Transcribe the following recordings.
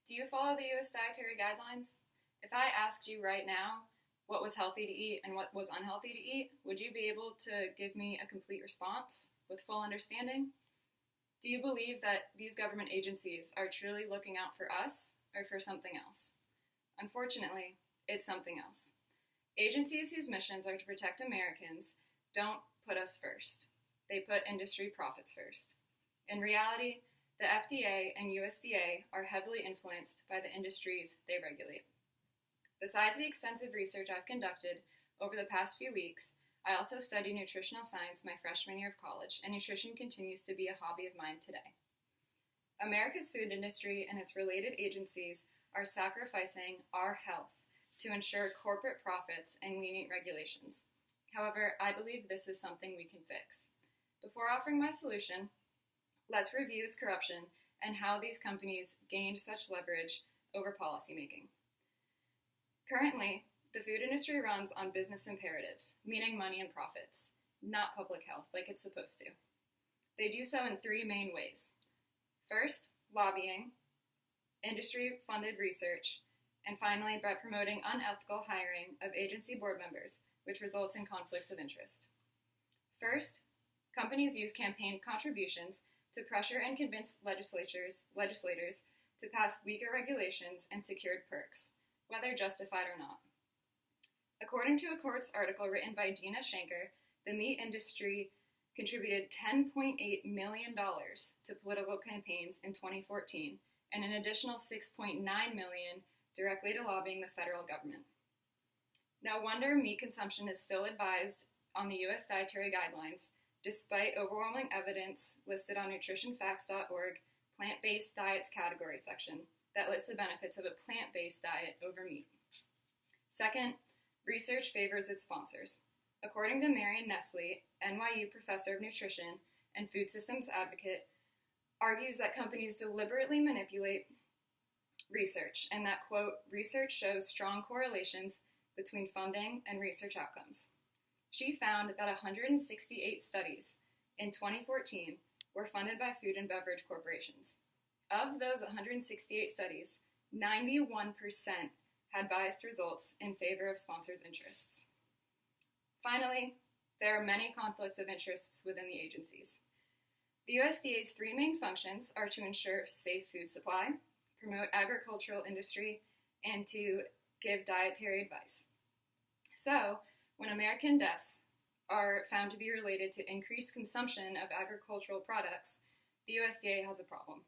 Do you follow the U.S. dietary guidelines? If I asked you right now what was healthy to eat and what was unhealthy to eat, would you be able to give me a complete response with full understanding? Do you believe that these government agencies are truly looking out for us or for something else? Unfortunately, it's something else. Agencies whose missions are to protect Americans don't put us first. They put industry profits first. In reality, the FDA and USDA are heavily influenced by the industries they regulate. Besides the extensive research I've conducted over the past few weeks, I also studied nutritional science my freshman year of college, and nutrition continues to be a hobby of mine today. America's food industry and its related agencies are sacrificing our health to ensure corporate profits and lenient regulations. However, I believe this is something we can fix. Before offering my solution, let's review its corruption and how these companies gained such leverage over policymaking. Currently, the food industry runs on business imperatives, meaning money and profits, not public health like it's supposed to. They do so in three main ways. First, lobbying, industry-funded research, and finally, by promoting unethical hiring of agency board members, which results in conflicts of interest. First, companies use campaign contributions to pressure and convince legislators to pass weaker regulations and secured perks, whether justified or not. According to a Quartz article written by Dina Shanker, the meat industry contributed $10.8 million to political campaigns in 2014 and an additional $6.9 million directly to lobbying the federal government. No wonder meat consumption is still advised on the U.S. dietary guidelines, despite overwhelming evidence listed on nutritionfacts.org plant-based diets category section that lists the benefits of a plant-based diet over meat. Second, research favors its sponsors. According to Marion Nestle, NYU professor of nutrition and food systems advocate, argues that companies deliberately manipulate research and that, quote, research shows strong correlations between funding and research outcomes. She found that 168 studies in 2014 were funded by food and beverage corporations. Of those 168 studies, 91% had biased results in favor of sponsors' interests. Finally, there are many conflicts of interests within the agencies. The USDA's three main functions are to ensure safe food supply, promote agricultural industry, and to give dietary advice. So, when American deaths are found to be related to increased consumption of agricultural products, the USDA has a problem.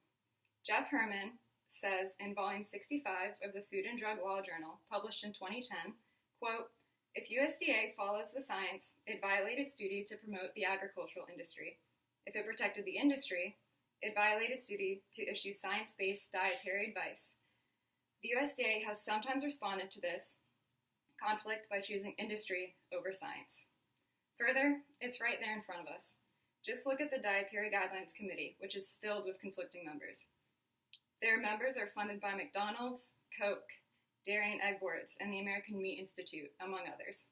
Jeff Herman says in volume 65 of the Food and Drug Law Journal, published in 2010, quote, if USDA follows the science, it violated its duty to promote the agricultural industry. If it protected the industry, it violated its duty to issue science-based dietary advice. The USDA has sometimes responded to this conflict by choosing industry over science. Further, it's right there in front of us. Just look at the Dietary Guidelines Committee, which is filled with conflicting members. Their members are funded by McDonald's, Coke, Dairy and Egg Boards, and the American Meat Institute, among others.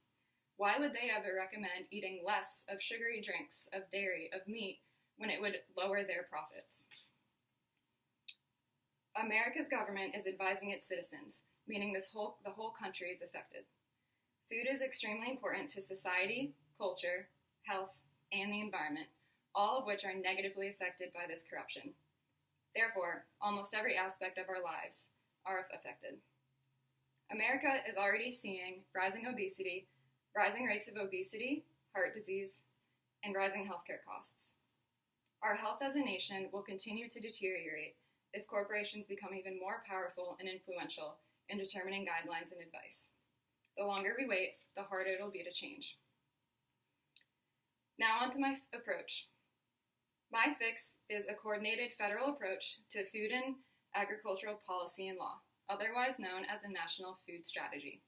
Why would they ever recommend eating less of sugary drinks, of dairy, of meat, when it would lower their profits? America's government is advising its citizens, meaning the whole country is affected. Food is extremely important to society, culture, health, and the environment, all of which are negatively affected by this corruption. Therefore, almost every aspect of our lives are affected. America is already seeing rising rates of obesity, heart disease, and rising healthcare costs. Our health as a nation will continue to deteriorate if corporations become even more powerful and influential in determining guidelines and advice. The longer we wait, the harder it will be to change. Now on to my approach. My fix is a coordinated federal approach to food and agricultural policy and law, otherwise known as a national food strategy.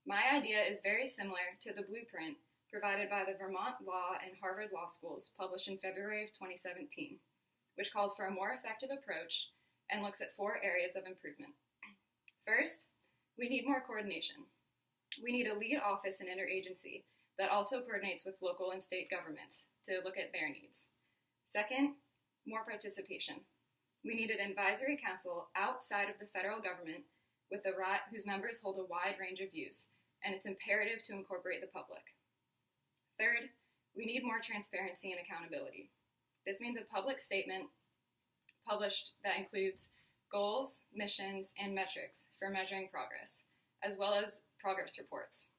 My idea is very similar to the blueprint provided by the Vermont Law and Harvard Law Schools, published in February of 2017, which calls for a more effective approach and looks at 4 areas of improvement. First, we need more coordination. We need a lead office and interagency that also coordinates with local and state governments to look at their needs. Second, more participation. We need an advisory council outside of the federal government whose members hold a wide range of views, and it's imperative to incorporate the public. Third, we need more transparency and accountability. This means a public statement published that includes goals, missions, and metrics for measuring progress, as well as progress reports.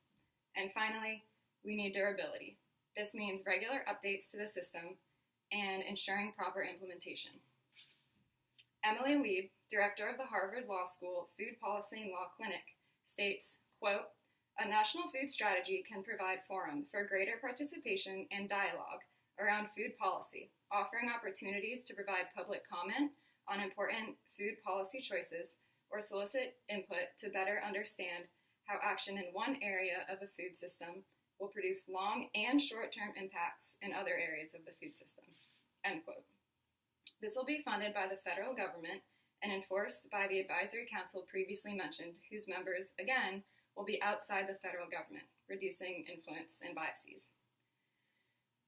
And finally, we need durability. This means regular updates to the system and ensuring proper implementation. Emily Lieb, director of the Harvard Law School Food Policy and Law Clinic, states, quote, "A national food strategy can provide forum for greater participation and dialogue around food policy, offering opportunities to provide public comment on important food policy choices or solicit input to better understand how action in one area of a food system will produce long and short-term impacts in other areas of the food system," end quote. This will be funded by the federal government and enforced by the advisory council previously mentioned, whose members, again, will be outside the federal government, reducing influence and biases.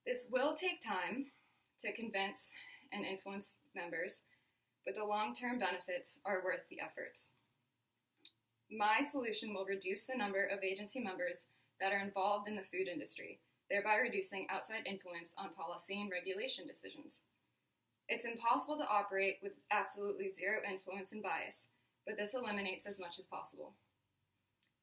This will take time to convince and influence members, but the long-term benefits are worth the efforts. My solution will reduce the number of agency members that are involved in the food industry, thereby reducing outside influence on policy and regulation decisions. It's impossible to operate with absolutely zero influence and bias, but this eliminates as much as possible.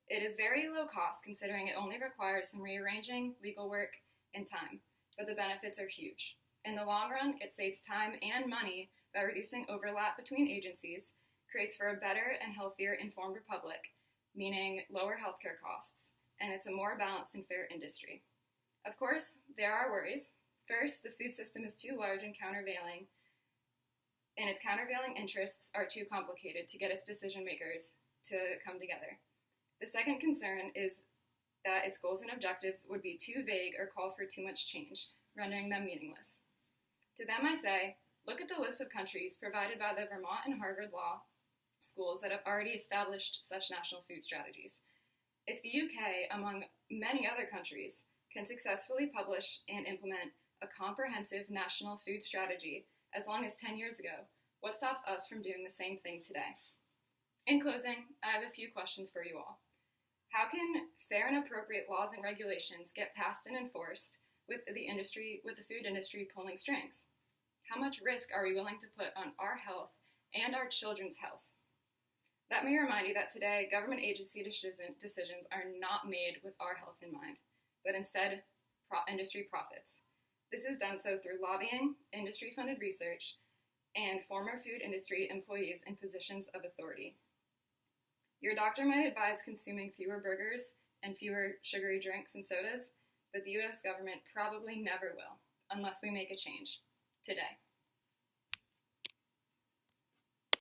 It is very low cost considering it only requires some rearranging, legal work, and time, but the benefits are huge. In the long run, it saves time and money by reducing overlap between agencies, creates for a better and healthier informed republic, meaning lower healthcare costs, and it's a more balanced and fair industry. Of course, there are worries. First, the food system is too large and countervailing, and its countervailing interests are too complicated to get its decision makers to come together. The second concern is that its goals and objectives would be too vague or call for too much change, rendering them meaningless. To them I say, look at the list of countries provided by the Vermont and Harvard Law schools that have already established such national food strategies. If the UK, among many other countries, can successfully publish and implement a comprehensive national food strategy as long as 10 years ago, what stops us from doing the same thing today? In closing, I have a few questions for you all. How can fair and appropriate laws and regulations get passed and enforced with the food industry pulling strings? How much risk are we willing to put on our health and our children's health? Let me remind you that today, government agency decisions are not made with our health in mind, but instead industry profits. This is done so through lobbying, industry-funded research, and former food industry employees in positions of authority. Your doctor might advise consuming fewer burgers and fewer sugary drinks and sodas, but the US government probably never will, unless we make a change today.